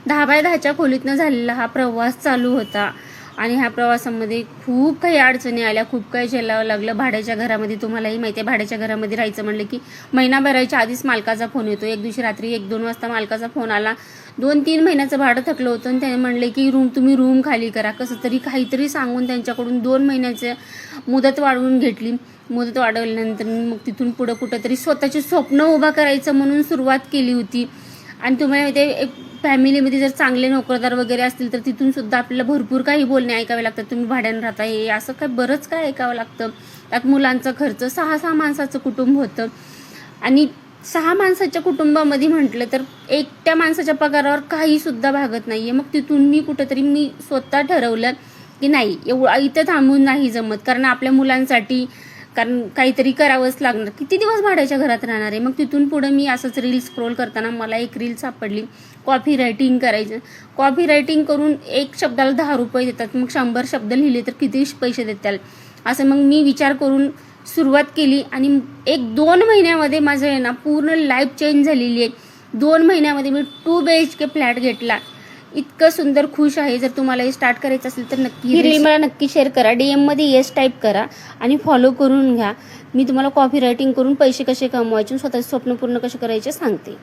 10x10च्या खोलीतनं झालेला हा प्रवास चालू होता आणि ह्या प्रवासामध्ये खूप काही अडचणी आल्या, खूप काही झेलावं लागलं. भाड्याच्या घरामध्ये तुम्हालाही माहिती आहे, भाड्याच्या घरामध्ये राहायचं म्हणलं की महिनाभराच्या आधीच मालकाचा फोन येतो. एक दिवशी रात्री 1-2 वाजता मालकाचा फोन आला. 2-3 महिन्याचं भाडं थकलं होतं आणि त्याने म्हणले की तुम्ही रूम खाली करा. कसं तरी काहीतरी सांगून त्यांच्याकडून 2 महिन्याचं मुदत वाढवून घेतली. मुदत वाढवल्यानंतर मग तिथून पुढं कुठंतरी स्वतःचे स्वप्न उभा करायचं म्हणून सुरुवात केली होती. आणि तुम्हाला ते फॅमिलीमध्ये जर चांगले नोकरदार वगैरे असतील तर तिथून सुद्धा आपल्याला भरपूर काही बोलणे ऐकावे लागतात. तुम्ही भाड्यानं राहता, हे असं काय बरंच काय ऐकावं लागतं. त्यात मुलांचा खर्च, 6 माणसाचं कुटुंब होतं आणि 6 माणसाच्या कुटुंबामध्ये म्हटलं तर एकट्या माणसाच्या पगारावर काही सुद्धा भागत नाहीये. मग तिथून मी स्वतः ठरवलं की नाही, इथं थांबून नाही जमत, कारण आपल्या मुलांसाठी कारण काहीतरी करावंच लागणार. किती दिवस भाड्याच्या घरात राहणार आहे. मग तिथून पुढे मी असंच रील स्क्रोल करताना मला एक रील सापडली, कॉपी रायटिंग करायचं. कॉपी रायटिंग करून एक शब्दाला 10 रुपये देतात. मग 100 शब्द लिहिले तर किती पैसे देतात. असं मग मी विचार करून सुरुवात केली आणि 1-2 महिन्यामध्ये माझं आहे ना पूर्ण लाईफ चेंज झालेली आहे. 2 महिन्यामध्ये मी 2 BHK फ्लॅट घेतला. इतकं सुंदर खुश आहे. जर तुम्हाला हे स्टार्ट करायचं असेल तर नक्की ही रील मला नक्की शेअर करा, DM मध्ये येस टाईप करा आणि फॉलो करून घ्या. मी तुम्हाला कॉपी रायटिंग करून पैसे कसे कमवायचे, स्वतःचे स्वप्न पूर्ण कसे करायचे सांगते.